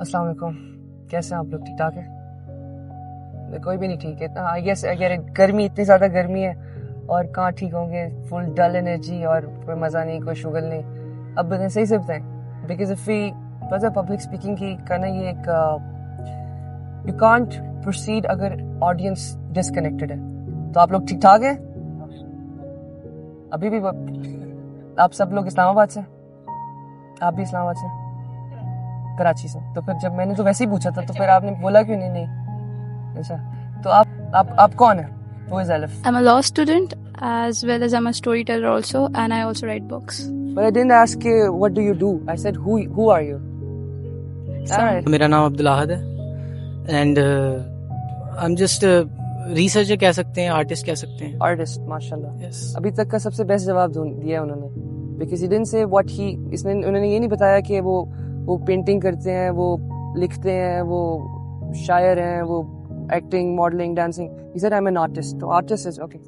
अस्सलाम वालेकुम, कैसे हैं आप लोग? ठीक ठाक है? कोई भी नहीं ठीक है। आई गेस अगर गर्मी, इतनी ज़्यादा गर्मी है और कहाँ ठीक होंगे, फुल डल एनर्जी और कोई मज़ा नहीं, कोई शुगल नहीं। अब बताएं, सही से बताएं, बिकॉज इफ वी पता है पब्लिक स्पीकिंग की करना ये एक यू कांट प्रोसीड अगर ऑडियंस डिसकनेक्टेड है। तो आप लोग ठीक ठाक हैं? अभी भी आप सब लोग इस्लामाबाद से? आप भी इस्लामाबाद से? कराची से? तो फिर जब मैंने तो वैसे ही पूछा था तो फिर आपने बोला क्यों नहीं? अच्छा, तो आप कौन है? Who is Alif? I'm a law student as well as I'm a storyteller also, and I also write books. But I didn't ask you what do you do. I said who are you? Alright. मेरा नाम अब्दुल अहद है and I am just researcher कह सकते हैं, artist कह सकते हैं। Artist, माशाल्लाह। Yes. अभी तक का सबसे बेस्ट जवाब दिया उन्होंने। Because he didn't say what he, उन्होंने ये नहीं बताया कि वो पेंटिंग करते हैं, वो लिखते हैं, वो शायर हैं, वो acting, modelling, dancing. He said I'm an artist. तो artist is okay.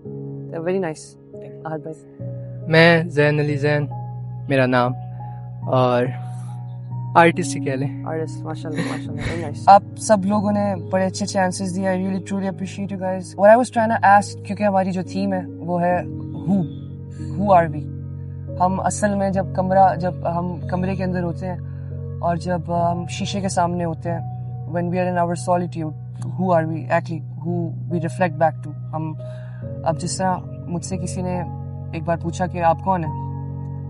Very nice. Ahad भाई। मैं ज़ैन अली ज़ैन मेरा नाम, और आर्टिस्ट ही कह लें। Artist, माशाल्लाह माशाल्लाह, very nice. आप सब लोगों ने बड़े अच्छे आंसर्स दिए। I really truly appreciate you guys. What I was trying to ask, क्योंकि हमारी जो थीम है वो है who are we? हम असल में जब हम कमरे के अंदर होते हैं और जब हम शीशे के सामने होते हैं, when we are in our solitude, who are we actually, who we reflect back to? हम अब जिस तरह मुझसे किसी ने एक बार पूछा कि आप कौन हैं,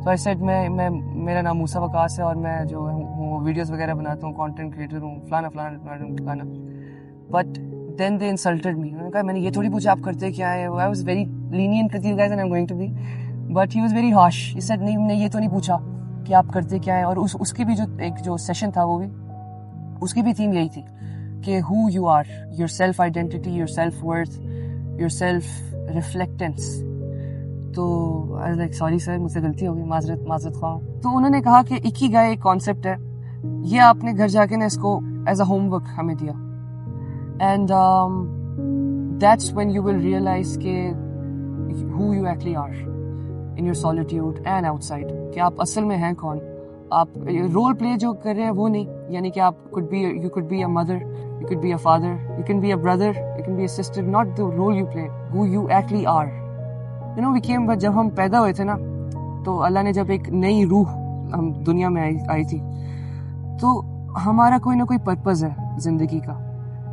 तो I said मेरा नाम मूसा वकास है और मैं जो हूँ वीडियोस वगैरह बनाता हूँ, कंटेंट क्रिएटर हूँ, फलाना। But then they insulted me. उन्होंने कहा मैंने ये थोड़ी पूछा आप करते क्या है। I was very lenient with you guys and I'm going to be, but he was very harsh. He said नहीं, मैंने ये तो नहीं पूछा कि आप करते क्या है। और उसकी भी जो सेशन था वो भी, उसकी भी थीम यही थी कि who you are, your self identity, your self worth, your self reflectance. तो I was like sorry sir, मुझसे गलती हो गई, माजरत ख्वाह। तो उन्होंने कहा कि इकिगाई एक कॉन्सेप्ट है, ये आपने घर जाके ना इसको एज अ होमवर्क हमें दिया, and that's when you will realize के who you actually are in your solitude and outside, कि आप असल में हैं कौन। आप रोल प्ले जो कर रहे हैं वो नहीं, यानी कि आप you could be a mother, you could be a father, you can be a brother, you can be a sister, not the role you play, who you actually are. You know, जब हम पैदा हुए थे ना, तो अल्लाह ने जब एक नई रूह हम दुनिया में आई थी, तो हमारा कोई ना कोई पर्पस है जिंदगी का।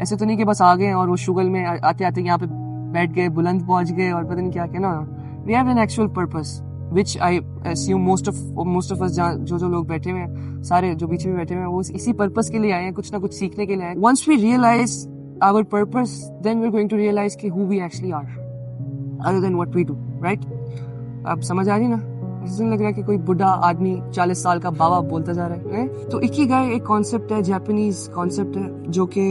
ऐसे तो नहीं कि बस आ गए और वो शुगल में आते आते यहाँ पे बैठ गए, बुलंद पहुंच गए और पता नहीं क्या क्या ना। We have an actual purpose, which I assume most of us जो लोग बैठे हुए हैं, सारे जो पीछे में बैठे हुए हैं, वो इसी पर्पस के लिए आए हैं, कुछ ना कुछ सीखने के लिए आए हैं। Once we realize our purpose, then we're going to realize कि who we actually are, other than what we do, right? अब समझ आ रही ना? ऐसा लग रहा है कि कोई बुढ़ा आदमी 40 साल का बाबा बोलता जा रहा है। तो इकिगाई एक कॉन्सेप्ट है, जापानीज कॉन्सेप्ट है, जो कि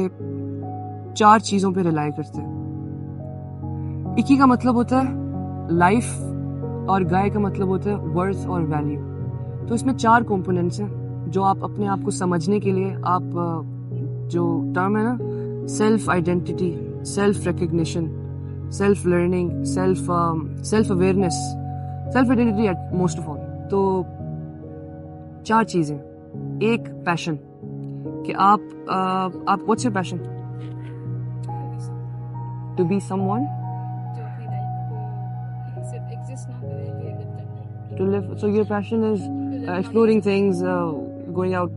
4 चीजों पे रिलाई करते हैं। इकी का मतलब होता है लाइफ और गाय का मतलब होता है वर्थ और वैल्यू। तो इसमें 4 कंपोनेंट्स हैं जो आप अपने आप को समझने के लिए, आप जो टर्म है ना, self identity, self recognition, self learning, self awareness, self identity at most of all. तो 4 चीजें। एक पैशन, कि आप what's your passion? To be someone, to live. So your passion is exploring things, going out,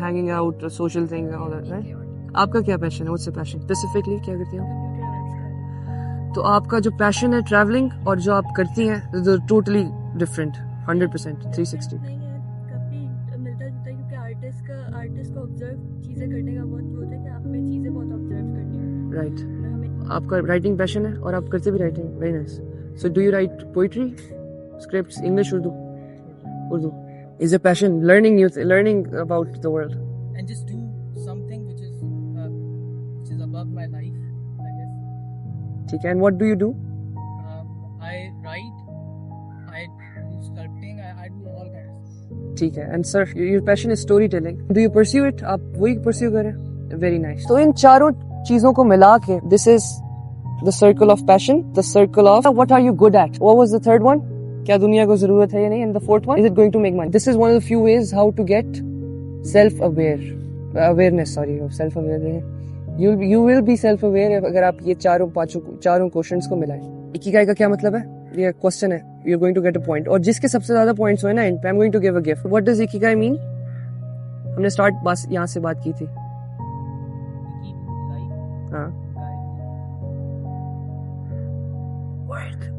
hanging out, social things and all that, right? आपका क्या passion है? What's your passion? Specifically क्या करती हो? तो आपका जो पैशन है ट्रैवलिंग, और जो आप करती हैं टोटली डिफरेंट, 100%, 360। कभी मिलता जुलता, क्योंकि आर्टिस्ट का ऑब्जर्व चीजें करने का बहुत होता है कि आप में चीजें बहुत ऑब्जर्व करनी है। राइट। आपका राइटिंग पैशन है और आप करते भी writing, very nice. So do you right poetry, scripts, English, Urdu? Is a passion learning about the world, And just do something which is above my life, I guess. ठीक है। And what do you do? I write, I do sculpting, I do all kinds. ठीक है। And sir, your passion is storytelling. Do you pursue it? आप वही pursue कर रहे हैं? Very nice. तो इन चारों चीजों को मिला के, this is the circle of passion, the circle of what are you good at? What was the third one? क्या दुनिया को जरूरत है या नहीं? And the fourth one, is it going to make money? This is one of the few ways how to get self-aware. Awareness, sorry, self aware, you will be self aware अगर आप ये चारों क्वेश्चंस को मिलाएं। Ikigai का क्या मतलब है? ये क्वेश्चन है, you are going to get a point, और जिसके सबसे ज्यादा पॉइंट्स हुए ना एंड पे, I am going to give a gift. What does ikigai mean? हमने स्टार्ट बस यहाँ से बात की थी। हाँ,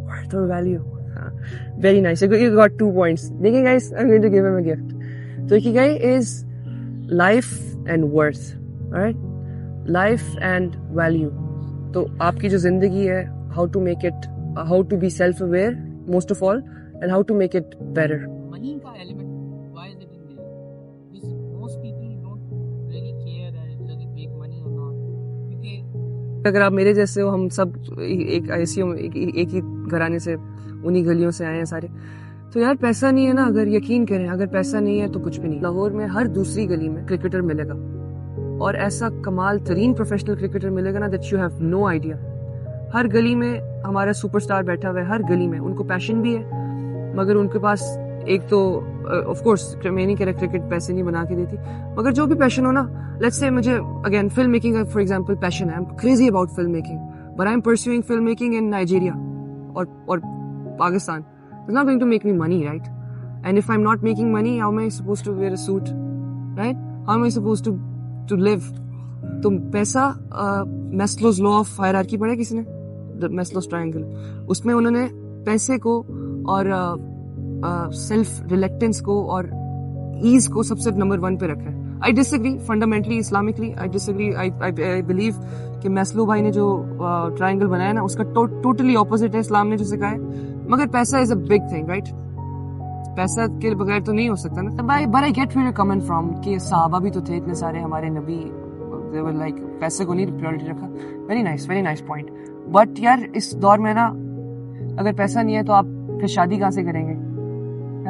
worth or value. Very nice. You got 2 points. देखिए guys, I'm going to give him a gift. So Ikigai is life and worth, alright? Life and value. तो आपकी जो जिंदगी है, how to make it, how to be self-aware most of all, and how to make it better. Money का element, why is it in there? Because most people don't really care that whether they make money or not. क्योंकि अगर आप मेरे जैसे हो, हम सब एक ही घराने से, उन्हीं गलियों से आए हैं सारे, तो यार पैसा नहीं है ना, अगर यकीन करें, अगर पैसा नहीं है तो कुछ भी नहीं। लाहौर में हर दूसरी गली में क्रिकेटर मिलेगा, और ऐसा कमाल तरीन प्रोफेशनल क्रिकेटर मिलेगा ना, that you have no idea. हर गली में हमारा सुपरस्टार बैठा हुआ है, हर गली में। उनको पैशन भी है, मगर उनके पास एक तो ऑफ कोर्स मैं नहीं कह रहा क्रिकेट पैसे नहीं बना के देती, मगर जो भी पैशन हो ना, लेट्स से मुझे again film making for example passion है, I am crazy about film making, but I am pursuing film making in Nigeria और Pakistan. It's not going to make me money, right? And if I'm not making money, how am I supposed to wear a suit, right? How am I supposed to live? तो पैसा, Maslow's law of hierarchy पढ़ा किसी ने? The Maslow's triangle. उसमें उन्होंने पैसे को और सेल्फ रिलेक्टेंस को और ईज को सबसे नंबर 1 पे रखा है। I disagree fundamentally, Islamically, I disagree. I believe कि मैस्लो भाई ने जो ट्रायंगल बनाया ना, उसका टोटली ऑपोजिट है इस्लाम ने जो सिखाया है। मगर पैसा is a big thing, right? पैसा के बगैर तो नहीं हो सकता ना। But I get where you coming from, कि सहाबा भी तो थे इतने सारे, हमारे नबी, दे वर लाइक पैसे को नहीं प्रायोरिटी रखा। Very nice point. बट यार इस दौर में ना, अगर पैसा नहीं है तो आप फिर शादी कहाँ से करेंगे,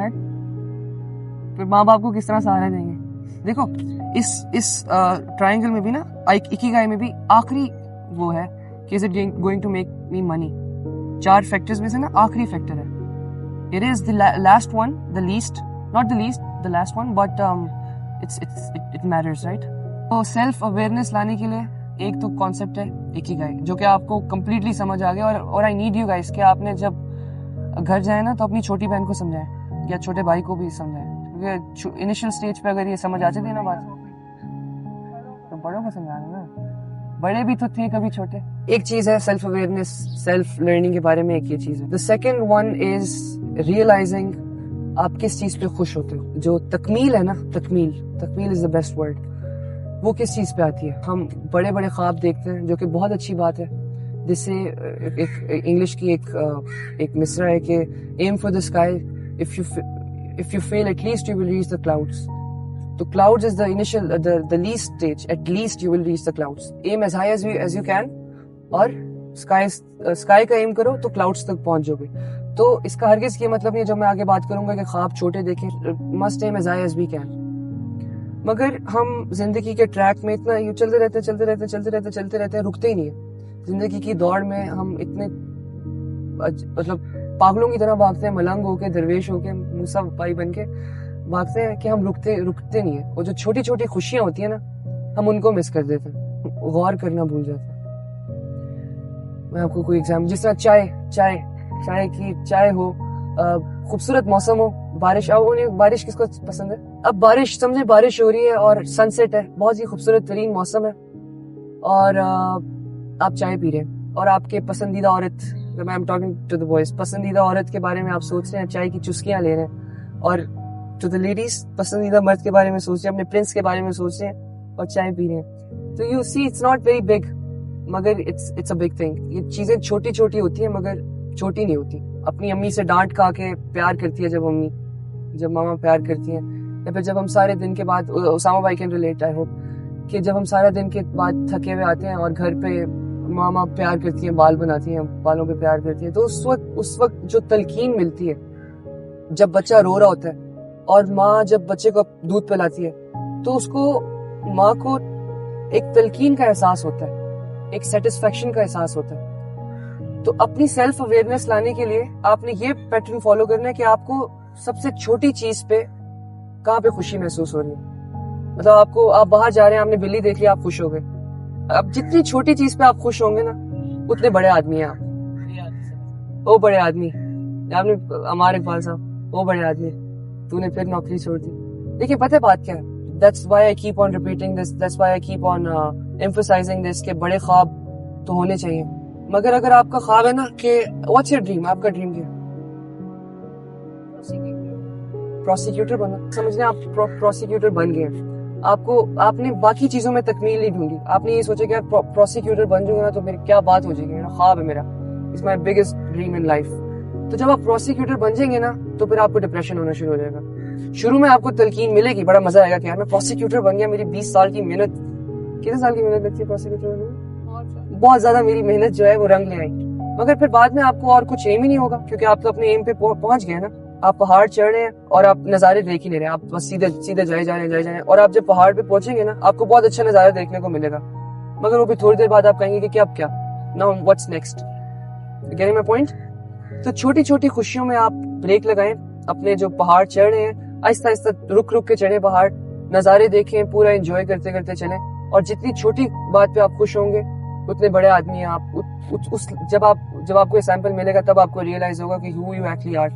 है? फिर माँ बाप को किस तरह सहारा देंगे? देखो इस ट्रायंगल में भी ना, इकिगाई में भी आखिरी वो है कि is it going to make me money. 4 factors में से ना आखिरी फैक्टर है, it is the last one, the least, not the least, the last one, but it matters, right? तो सेल्फ अवेयरनेस लाने के लिए एक तो कॉन्सेप्ट है इकिगाई, जो कि आपको कंप्लीटली समझ आ गया। और आई नीड यू गाइस कि आपने जब घर जाए ना, तो अपनी छोटी बहन को समझाएं या छोटे भाई को भी समझाएं, क्योंकि इनिशियल स्टेज पे अगर ये समझ आ जाती है ना बात, तो बड़ों को समझाना ना, बड़े भी तो थे कभी छोटे। एक चीज है सेल्फ अवेयरनेस, सेल्फ लर्निंग के बारे में, एक ये चीज है। The second one is realising आप किस चीज पे खुश होते हो। जो तकमील है ना, तकमील इज द बेस्ट वर्ड। वो किस चीज पे आती है? हम बड़े बड़े ख्वाब देखते हैं, जो कि बहुत अच्छी बात है। जिससे एक इंग्लिश की एक मिसरा है कि aim for the sky, if you fail, at least you will reach the clouds. So clouds is the initial, the least stage. At least you will reach the clouds. Aim as high as you can, और sky का aim करो तो clouds तक पहुंच जाओगे। तो इसका हरगिज ये मतलब नहीं है, जब मैं आगे बात करूंगा कि ख्वाब छोटे देखें, must aim as high as we can. मगर हम जिंदगी के ट्रैक में इतना यूं चलते रहते हैं, रुकते ही नहीं है। जिंदगी की दौड़ में हम इतने मतलब पागलों की तरह भागते हैं, मलंग होके, दरवेश होके, मूसा भाई बन के भागते हैं कि हम रुकते नहीं है। और जो छोटी छोटी खुशियां होती है ना, हम उनको मिस कर देते हैं, गौर करना भूल जाते हैं। मैं आपको कोई एग्जाम्पल, जिस तरह चाय हो, खूबसूरत मौसम हो, बारिश बारिश किसको पसंद है? अब बारिश, समझे बारिश हो रही है और सनसेट है, बहुत ही खूबसूरत तरीन मौसम है, और आप चाय पी रहे हैं, और आपके पसंदीदा औरत, I am talking to the boys, पसंदीदा औरत के बारे में आप सोच रहे हैं, चाय की चुस्कियां ले रहे हैं, और टू द लेडीज पसंदीदा मर्द के बारे में सोच रहे हैं, अपने प्रिंस के बारे में सोच रहे हैं और चाय पी रहे हैं। तो you see it's not very big, मगर इट्स अ बिग थिंग। ये चीजें छोटी छोटी होती है, मगर छोटी नहीं होती। अपनी अम्मी से डांट खा के प्यार करती है जब मामा प्यार करती हैं, या फिर जब हम सारे दिन के बाद, उसामा भाई कैन रिलेट आई होप, कि जब हम सारा दिन के बाद थके हुए आते हैं और घर पे मामा प्यार करती हैं, बाल बनाती हैं, बालों पे प्यार करती हैं, तो उस वक्त जो तलकीन मिलती है, जब बच्चा रो रहा होता है और माँ जब बच्चे को दूध पिलाती है, तो उसको, माँ को एक तलकीन का एहसास होता है, एक सेटिस्फेक्शन का एहसास होता है। तो अपनी सेल्फ अवेयरनेस लाने के लिए आपने ये पैटर्न फॉलो करना है कि आपको सबसे छोटी चीज पे कहाँ पे खुशी महसूस हो रही है। मतलब आपको, आप बाहर जा रहे हैं, आपने बिल्ली देख ली, आप खुश हो गए। अब जितनी छोटी चीज पे आप खुश होंगे ना, उतने बड़े आदमी हैं आप। वो बड़े आदमी आपने, अमार इकबाल साहब, वो बड़े आदमी, तूने फिर नौकरी छोड़ दी। देखिए पता है बात क्या है, that's why I keep on repeating this, that's why I keep on emphasizing this कि बड़े ख्वाब तो होने चाहिए। मगर अगर आपका ख्वाब है ना कि what's your dream, आपका ड्रीम क्या है? प्रोसिक्यूटर बनना। समझ लें आप प्रोसिक्यूटर बन गए, आपको, आपने बाकी चीजों में तकमील नहीं ढूंढी। आपने ये सोचा कि प्रोसिक्यूटर बन जाऊंगा ना तो मेरी क्या बात हो जाएगी, मेरा ख्वाब है, मेरा it's my biggest dream in life. तो जब आप प्रोसिक्यूटर बन जाएंगे ना तो फिर आपको डिप्रेशन होना शुरू हो जाएगा। शुरू में आपको तलकीन मिलेगी, बड़ा मजा आएगा कि यार मैं प्रोसिक्यूटर बन गया, मेरी 20 साल की मेहनत, कितने साल की मेहनत लगती है प्रोसिक्यूटर बनने में? बहुत ज्यादा मेरी मेहनत जो है वो रंग ले आई। मगर फिर बाद में आपको और कुछ एम ही नहीं होगा, क्योंकि आप तो अपने एम पे पहुंच गए ना। आप पहाड़ चढ़ रहे हैं और आप नजारे देख ही नहीं रहे, आप बस सीधे सीधे जाए जा रहे हैं। और आप जब पहाड़ पे पहुंचेंगे ना, आपको बहुत अच्छा नजारा देखने को मिलेगा, मगर वो भी थोड़ी देर बाद आप कहेंगे कि अब क्या, now what's next. Getting my point? तो छोटी छोटी खुशियों में आप ब्रेक लगाएं, अपने जो पहाड़ चढ़ रहे हैं आहिस्ता आहिस्ता रुक रुक के चढ़े पहाड़, नजारे देखें, पूरा एंजॉय करते करते चलें। और जितनी छोटी बात पे आप खुश होंगे उतने बड़े आदमी हैं आप। जब आपको ये सैंपल मिलेगा तब आपको रियलाइज होगा कि who you actually are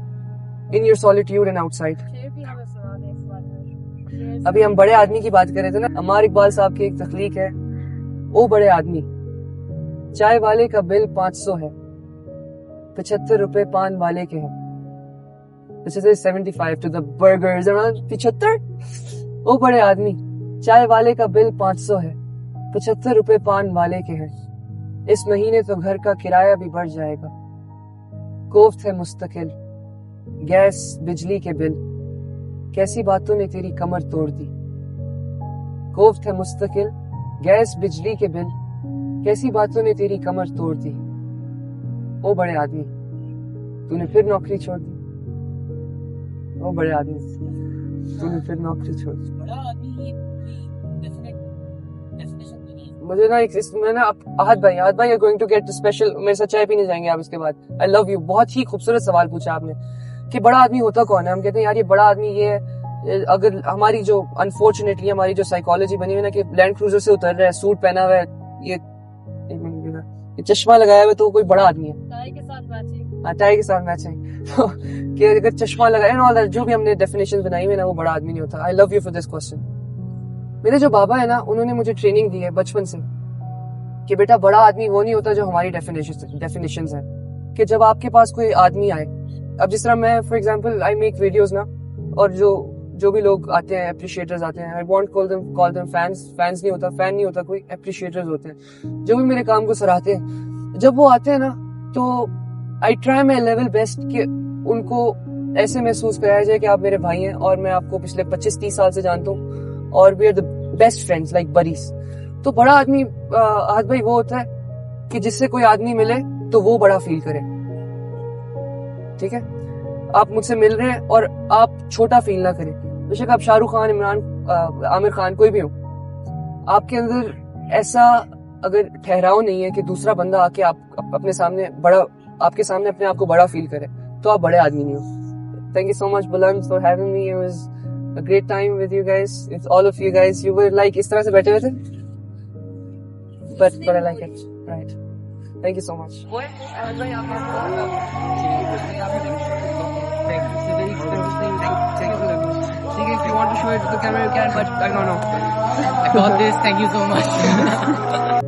in your solitude and outside। अभी हम बड़े आदमी की बात कर रहे थे ना, अमार इकबाल साहब की एक तख्लीक है, ओ बड़े आदमी, चाय वाले का बिल 500 है, 75 रुपए पान वाले के हैं। This is 75 to the burgers around 75। ओ बड़े आदमी, चाय वाले का बिल 500 है, 75 रुपए पान वाले के हैं। इस महीने तो घर का किराया भी बढ़ जाएगा। कोफ्त है मुस्तकिल, गैस बिजली के बिल, कैसी बातों ने तेरी कमर तोड़ दी। कोफ्त है मुस्तकिल, गैस बिजली के बिल, कैसी बातों ने तेरी कमर तोड़ दी। ओ बड़े आदमी, तूने फिर नौकरी छोड़ दी। ओ बड़े आदमी, तूने फिर नौकरी छोड़ दी। बड़ा आदमी ये डेफिनेट डेफिनेशन नहीं है। मुझे ना एक इसमें ना आहद भाई are going to get special, मेरे साथ चाय पीने जाएंगे आप इसके बाद। I love you. बहुत ही खूबसूरत सवाल पूछा आपने कि बड़ा आदमी होता कौन है। हम कहते हैं यार ये बड़ा आदमी ये है, अगर हमारी जो अनफॉर्चुनेटली हमारी जो साइकोलॉजी बनी हुई है ना कि लैंड क्रूजर से उतर रहा है, सूट पहना हुआ है, ये चश्मा लगाया हुआ है तो कोई बड़ा आदमी है, टाई के साथ मैचिंग। हाँ टाई के साथ मैचिंग। तो कि अगर चश्मा लगाया ना, और जो भी हमने डेफिनेशन बनाई हुई ना, वो बड़ा आदमी नहीं होता। आई love you for this question. मेरे जो बाबा है ना, उन्होंने मुझे ट्रेनिंग दी है बचपन से कि बेटा बड़ा आदमी वो नहीं होता जो हमारी डेफिनेशंस है। कि जब आपके पास कोई आदमी आए, अब जिस तरह मैं for example I make videos ना, और जो भी लोग आते हैं, अप्रिशिएटर्स आते हैं, I won't call them fans नहीं होता, फैन नहीं होता कोई, अप्रिशिएटर्स होते हैं जो भी मेरे काम को सराहते हैं। जब वो आते हैं ना तो I try my level best कि उनको ऐसे महसूस कराया जाए कि आप मेरे भाई हैं और मैं आपको पिछले 25-30 साल से जानता हूँ और we are the best friends like buddies. तो बड़ा आदमी आहद भाई वो होता है कि जिससे कोई आदमी मिले तो वो बड़ा फील करे। ठीक है, आप मुझसे मिल रहे हैं और आप छोटा फील ना करें। बेशक आप शाहरुख खान, इमरान, आमिर खान, कोई भी हो, आपके अंदर ऐसा अगर ठहराव नहीं है कि दूसरा बंदा आके आप अपने सामने बड़ा, आपके सामने अपने आप को बड़ा फील करे, तो आप बड़े आदमी नहीं हो। Thank you so much बुलंद for having me. It was a great time with you guys. It's all of you guys. You were like इस तरह से बैठे हुए थे, but I like it. Right. Thank you so much. If you want to show it to the camera, you can, but I don't know. I got this. Thank you so much.